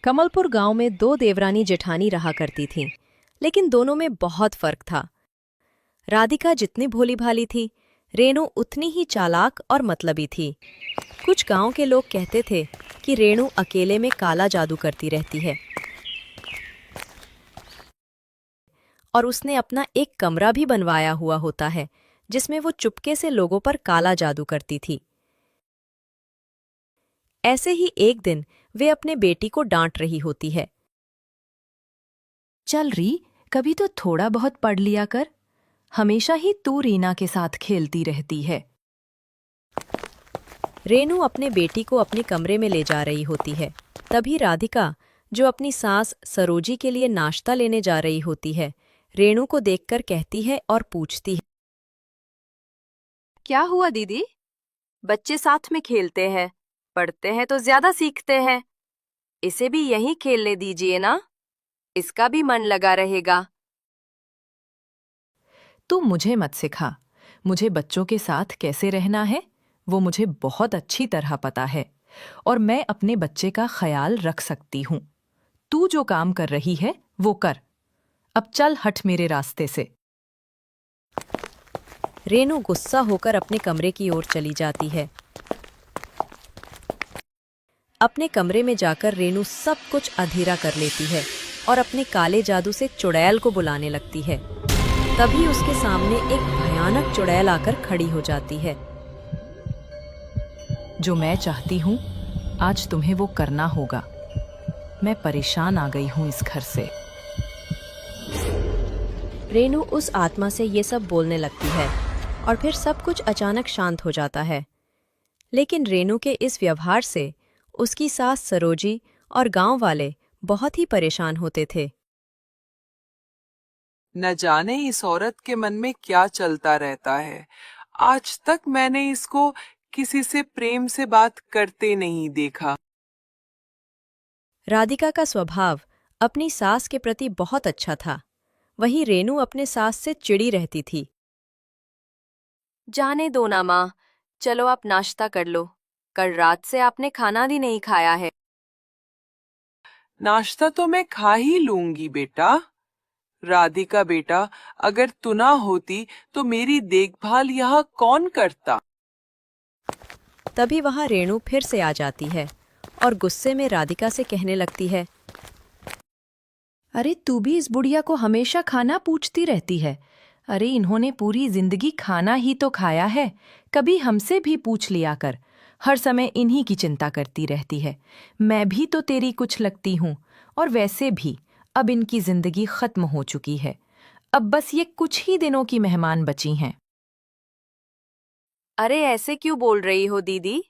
कमलपुर गांव में दो देवरानी जेठानी रहा करती थीं, लेकिन दोनों में बहुत फर्क था। राधिका जितनी भोली भाली थी, रेणु उतनी ही चालाक और मतलबी थी। कुछ गांव के लोग कहते थे कि रेणु अकेले में काला जादू करती रहती है और उसने अपना एक कमरा भी बनवाया हुआ होता है जिसमें वो चुपके से लोगों पर काला जादू करती थी। ऐसे ही एक दिन वे अपने बेटी को डांट रही होती है। चल री, कभी तो थोड़ा बहुत पढ़ लिया कर। हमेशा ही तू रीना के साथ खेलती रहती है। रेणु अपने बेटी को अपने कमरे में ले जा रही होती है। तभी राधिका, जो अपनी सास सरोजी के लिए नाश्ता लेने जा रही होती है, रेणु को देखकर कहती है और पूछती है, क्या हुआ दीदी? बच्चे साथ में खेलते हैं, पढ़ते हैं तो ज्यादा सीखते हैं। इसे भी यहीं खेलने दीजिए ना, इसका भी मन लगा रहेगा। तू मुझे मत सिखा। मुझे बच्चों के साथ कैसे रहना है वो मुझे बहुत अच्छी तरह पता है, और मैं अपने बच्चे का ख्याल रख सकती हूँ। तू जो काम कर रही है वो कर। अब चल हट मेरे रास्ते से। रेणु गुस्सा होकर अपने कमरे की ओर चली जाती है। अपने कमरे में जाकर रेणु सब कुछ अंधेरा कर लेती है और अपने काले जादू से चुड़ैल को बुलाने लगती है। तभी उसके सामने एक भयानक चुड़ैल आकर खड़ी हो जाती है। जो मैं चाहती हूँ आज तुम्हें वो करना होगा। मैं परेशान आ गई हूँ इस घर से। रेणु उस आत्मा से ये सब बोलने लगती है और फिर सब कुछ अचानक शांत हो जाता है। लेकिन रेणु के इस व्यवहार से उसकी सास सरोजी और गांव वाले बहुत ही परेशान होते थे। न जाने इस औरत के मन में क्या चलता रहता है। आज तक मैंने इसको किसी से प्रेम से बात करते नहीं देखा। राधिका का स्वभाव अपनी सास के प्रति बहुत अच्छा था। वहीं रेणु अपने सास से चिड़ी रहती थी। जाने दो ना माँ, चलो आप नाश्ता कर लो। कल रात से आपने खाना भी नहीं खाया है। नाश्ता तो मैं खा ही लूंगी बेटा। राधिका बेटा, अगर तू ना होती तो मेरी देखभाल यहाँ कौन करता? तभी वहां रेणु फिर से आ जाती है और गुस्से में राधिका से कहने लगती है, अरे तू भी इस बुढ़िया को हमेशा खाना पूछती रहती है। अरे इन्होंने पूरी जिंदगी खाना ही तो खाया है, कभी हमसे भी पूछ लिया कर। हर समय इन्हीं की चिंता करती रहती है। मैं भी तो तेरी कुछ लगती हूँ, और वैसे भी अब इनकी जिंदगी खत्म हो चुकी है। अब बस ये कुछ ही दिनों की मेहमान बची हैं। अरे ऐसे क्यों बोल रही हो दीदी?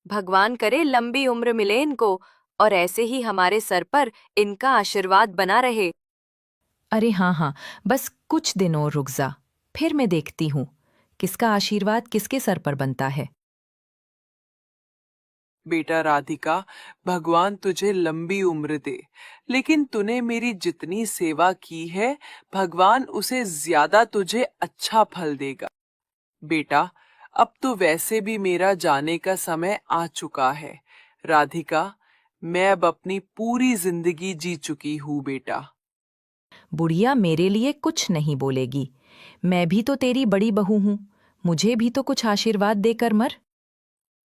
भगवान करे लंबी उम्र मिले इनको, और ऐसे ही हमारे सर पर इनका आशीर्वाद बना रहे। अरे हाँ हाँ, बस कुछ दिन और रुक जा, फिर मैं देखती हूँ किसका आशीर्वाद किसके सर पर बनता है। बेटा राधिका, भगवान तुझे लंबी उम्र दे, लेकिन तूने मेरी जितनी सेवा की है, भगवान उसे ज्यादा तुझे अच्छा फल देगा। बेटा, अब तो वैसे भी मेरा जाने का समय आ चुका है। राधिका, मैं अब अपनी पूरी जिंदगी जी चुकी हूँ बेटा। बुढ़िया मेरे लिए कुछ नहीं बोलेगी। मैं भी तो तेरी बड़ी बहू हूँ, मुझे भी तो कुछ आशीर्वाद देकर मर।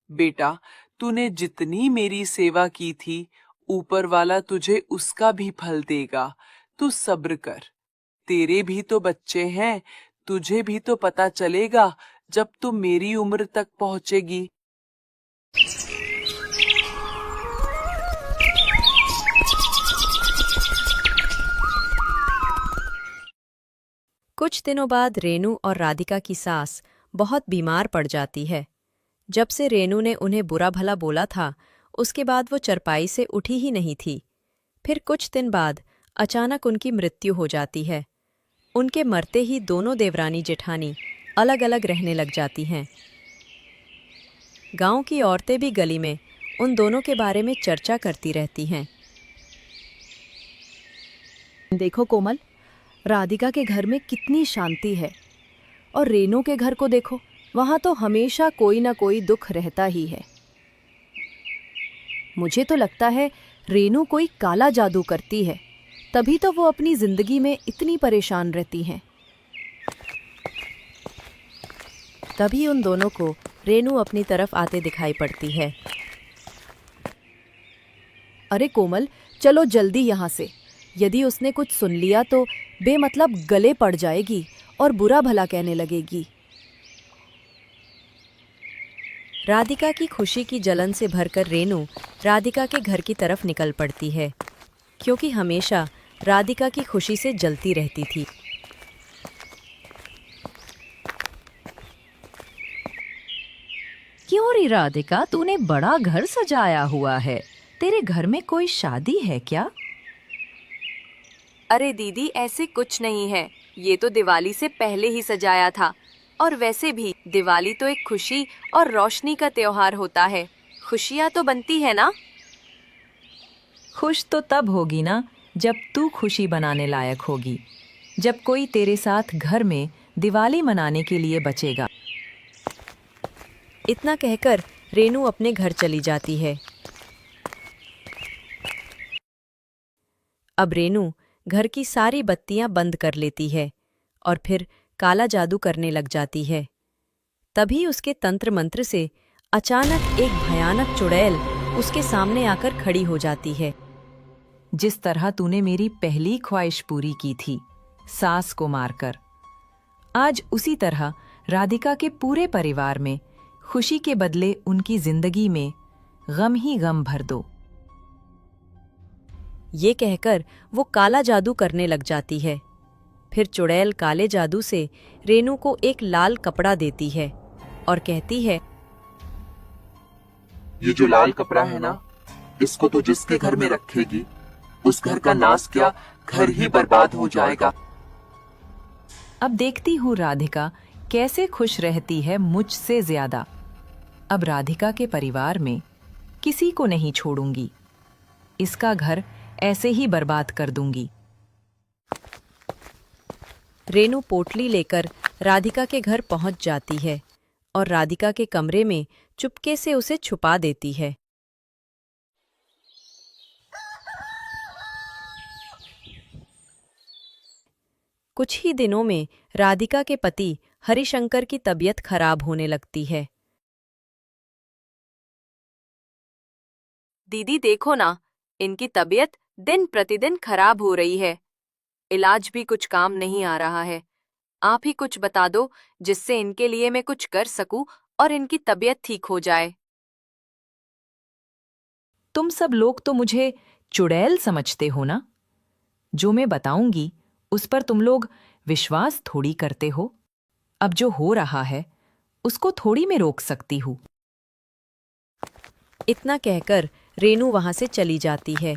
बेटा, तूने जितनी मेरी सेवा की थी, ऊपर वाला तुझे उसका भी फल देगा। तू सब्र कर। तेरे भी तो बच्चे हैं, तुझे भी तो पता चलेगा जब तू मेरी उम्र तक पहुंचेगी। कुछ दिनों बाद रेणु और राधिका की सास बहुत बीमार पड़ जाती है। जब से रेणु ने उन्हें बुरा भला बोला था, उसके बाद वो चरपाई से उठी ही नहीं थी। फिर कुछ दिन बाद अचानक उनकी मृत्यु हो जाती है। उनके मरते ही दोनों देवरानी जेठानी अलग अलग रहने लग जाती हैं। गांव की औरतें भी गली में उन दोनों के बारे में चर्चा करती रहती हैं। देखो कोमल, राधिका के घर में कितनी शांति है, और रेनू के घर को देखो, वहाँ तो हमेशा कोई ना कोई दुख रहता ही है। मुझे तो लगता है रेनू कोई काला जादू करती है, तभी तो वो अपनी जिंदगी में इतनी परेशान रहती हैं। तभी उन दोनों को रेनू अपनी तरफ आते दिखाई पड़ती है। अरे कोमल, चलो जल्दी यहाँ से। यदि उसने कुछ सुन लिया तो बेमतलब गले पड़ जाएगी और बुरा भला कहने लगेगी। राधिका की खुशी की जलन से भरकर रेनू राधिका के घर की तरफ निकल पड़ती है, क्योंकि हमेशा राधिका की खुशी से जलती रहती थी। क्यों रे राधिका, तूने बड़ा घर सजाया हुआ है। तेरे घर में कोई शादी है क्या? अरे दीदी, ऐसे कुछ नहीं है। ये तो दिवाली से पहले ही सजाया था। और वैसे भी दिवाली तो एक खुशी और रोशनी का त्योहार होता है। खुशियाँ तो बनती है ना। खुश तो तब होगी ना जब तू खुशी बनाने लायक होगी, जब कोई तेरे साथ घर में दिवाली मनाने के लिए बचेगा। इतना कहकर रेनू अपने घर चली जाती है। अब रेनू घर की सारी बत्तियां बंद कर लेती है और फिर काला जादू करने लग जाती है। तभी उसके तंत्र मंत्र से अचानक एक भयानक चुड़ैल उसके सामने आकर खड़ी हो जाती है। जिस तरह तूने मेरी पहली ख्वाहिश पूरी की थी, सास को मारकर, आज उसी तरह राधिका के पूरे परिवार में खुशी के बदले उनकी जिंदगी में गम ही गम भर दो। ये कहकर वो काला जादू करने लग जाती है। फिर चुड़ैल काले जादू से रेनू को एक लाल कपड़ा देती है और कहती है, ये जो लाल कपड़ा है ना, इसको तो जिसके घर में रखेगी उस घर का नाश क्या, घर ही बर्बाद हो जाएगा। अब देखती हूँ राधिका कैसे खुश रहती है मुझसे ज्यादा। अब राधिका के परिवार में किसी को नहीं छोड़ूंगी, इसका घर ऐसे ही बर्बाद कर दूंगी। रेनू पोटली लेकर राधिका के घर पहुंच जाती है और राधिका के कमरे में चुपके से उसे छुपा देती है। कुछ ही दिनों में राधिका के पति हरिशंकर की तबीयत खराब होने लगती है। दीदी देखो ना, इनकी तबीयत दिन प्रतिदिन खराब हो रही है। इलाज भी कुछ काम नहीं आ रहा है। आप ही कुछ बता दो जिससे इनके लिए मैं कुछ कर सकूं और इनकी तबीयत ठीक हो जाए। तुम सब लोग तो मुझे चुड़ैल समझते हो ना। जो मैं बताऊंगी उस पर तुम लोग विश्वास थोड़ी करते हो। अब जो हो रहा है उसको थोड़ी मैं रोक सकती हूँ। इतना कहकर रेनू वहां से चली जाती है।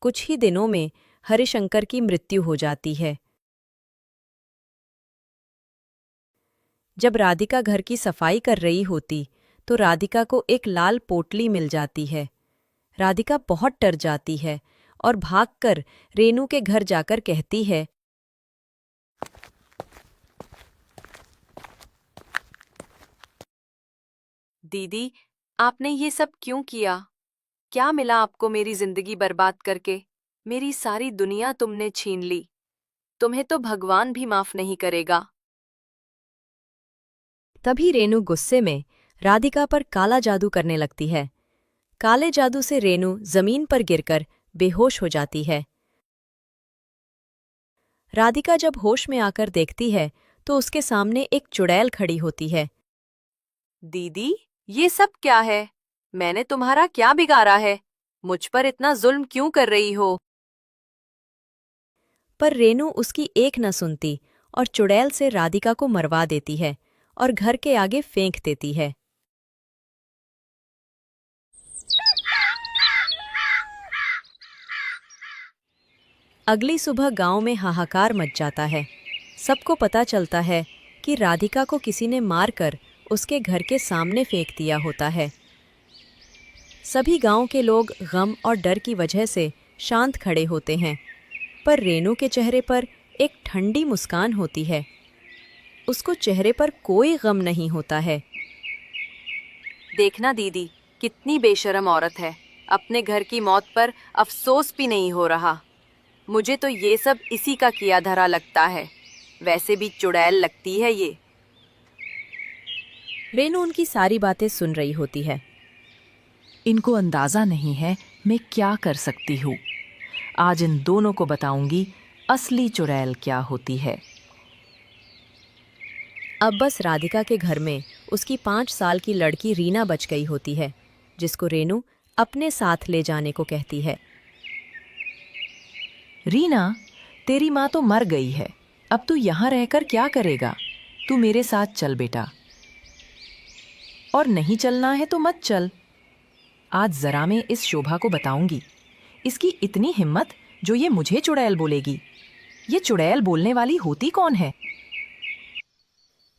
कुछ ही दिनों में हरिशंकर की मृत्यु हो जाती है। जब राधिका घर की सफाई कर रही होती तो राधिका को एक लाल पोटली मिल जाती है। राधिका बहुत डर जाती है और भागकर रेनू के घर जाकर कहती है, दीदी, आपने ये सब क्यों किया? क्या मिला आपको मेरी जिंदगी बर्बाद करके? मेरी सारी दुनिया तुमने छीन ली। तुम्हें तो भगवान भी माफ नहीं करेगा। तभी रेनू गुस्से में राधिका पर काला जादू करने लगती है। काले जादू से रेनू जमीन पर गिरकर बेहोश हो जाती है। राधिका जब होश में आकर देखती है तो उसके सामने एक चुड़ैल खड़ी होती है। दीदी, ये सब क्या है? मैंने तुम्हारा क्या बिगाड़ा है? मुझ पर इतना जुल्म क्यों कर रही हो? पर रेनू उसकी एक न सुनती और चुड़ैल से राधिका को मरवा देती है और घर के आगे फेंक देती है। अगली सुबह गांव में हाहाकार मच जाता है। सबको पता चलता है कि राधिका को किसी ने मारकर उसके घर के सामने फेंक दिया होता है। सभी गांव के लोग गम और डर की वजह से शांत खड़े होते हैं। पर रेनू के चेहरे पर एक ठंडी मुस्कान होती है। उसको चेहरे पर कोई गम नहीं होता है। देखना दीदी, कितनी बेशरम औरत है। अपने घर की मौत पर अफसोस भी नहीं हो रहा। मुझे तो ये सब इसी का किया धरा लगता है। वैसे भी चुड़ैल लगती है ये। रेनू उनकी सारी बातें सुन रही होती है। इनको अंदाजा नहीं है मैं क्या कर सकती हूँ। आज इन दोनों को बताऊंगी असली चुड़ैल क्या होती है। अब बस राधिका के घर में उसकी 5 साल की लड़की रीना बच गई होती है, जिसको रेनू अपने साथ ले जाने को कहती है। रीना, तेरी माँ तो मर गई है, अब तू यहाँ रहकर क्या करेगा? तू मेरे साथ चल बेटा। और नहीं चलना है तो मत चल। आज जरा मैं इस शोभा को बताऊंगी। इसकी इतनी हिम्मत जो ये मुझे चुड़ैल बोलेगी। ये चुड़ैल बोलने वाली होती कौन है?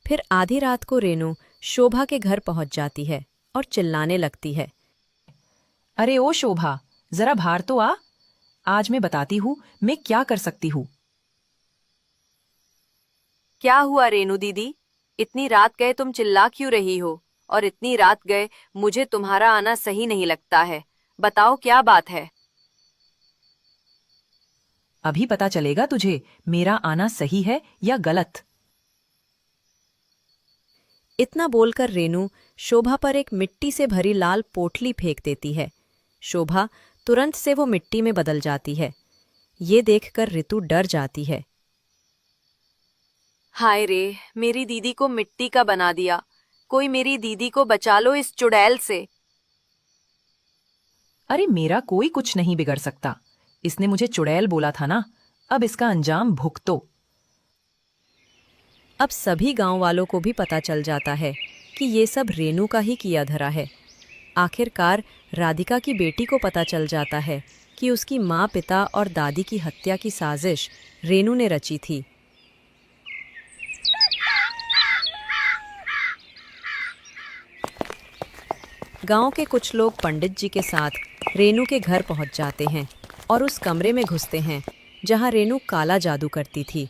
फिर आधी रात को रेनू शोभा के घर पहुंच जाती है और चिल्लाने लगती है। अरे ओ शोभा, जरा बाहर तो आ। आज मैं बताती हूँ मैं क्या कर सकती हूँ। क्या हुआ रेनू दीदी? इतनी रात गए तुम चिल्ला क्यों रही हो? और इतनी रात गए मुझे तुम्हारा आना सही नहीं लगता है। बताओ क्या बात है? अभी पता चलेगा तुझे मेरा आना सही है या गलत। इतना बोलकर रेनू शोभा पर एक मिट्टी से भरी लाल पोटली फेंक देती है। शोभा तुरंत से वो मिट्टी में बदल जाती है। ये देखकर ऋतु डर जाती है। हाय रे, मेरी दीदी को मिट्टी का बना दिया। कोई मेरी दीदी को बचा लो इस चुड़ैल से। अरे मेरा कोई कुछ नहीं बिगड़ सकता। इसने मुझे चुड़ैल बोला था ना, अब इसका अंजाम भुगतो। अब सभी गांव वालों को भी पता चल जाता है कि ये सब रेनू का ही किया धरा है। आखिरकार राधिका की बेटी को पता चल जाता है कि उसकी माँ, पिता और दादी की हत्या की साजिश रेनू ने रची थी। गांव के कुछ लोग पंडित जी के साथ रेनू के घर पहुंच जाते हैं और उस कमरे में घुसते हैं जहां रेनू काला जादू करती थी।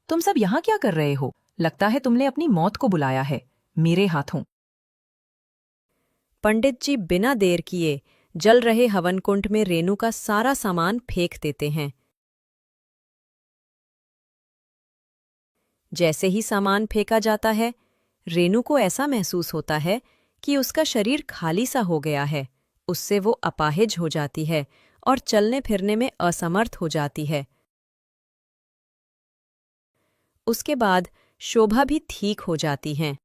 तुम सब यहाँ क्या कर रहे हो? लगता है तुमने अपनी मौत को बुलाया है मेरे हाथों। पंडित जी बिना देर किए जल रहे हवन कुंड में रेनू का सारा सामान फेंक देते हैं। जैसे ही सामान फेंका जाता है, रेनू को ऐसा महसूस होता है कि उसका शरीर खाली सा हो गया है। उससे वो अपाहिज हो जाती है और चलने फिरने में असमर्थ हो जाती है। उसके बाद शोभा भी ठीक हो जाती हैं।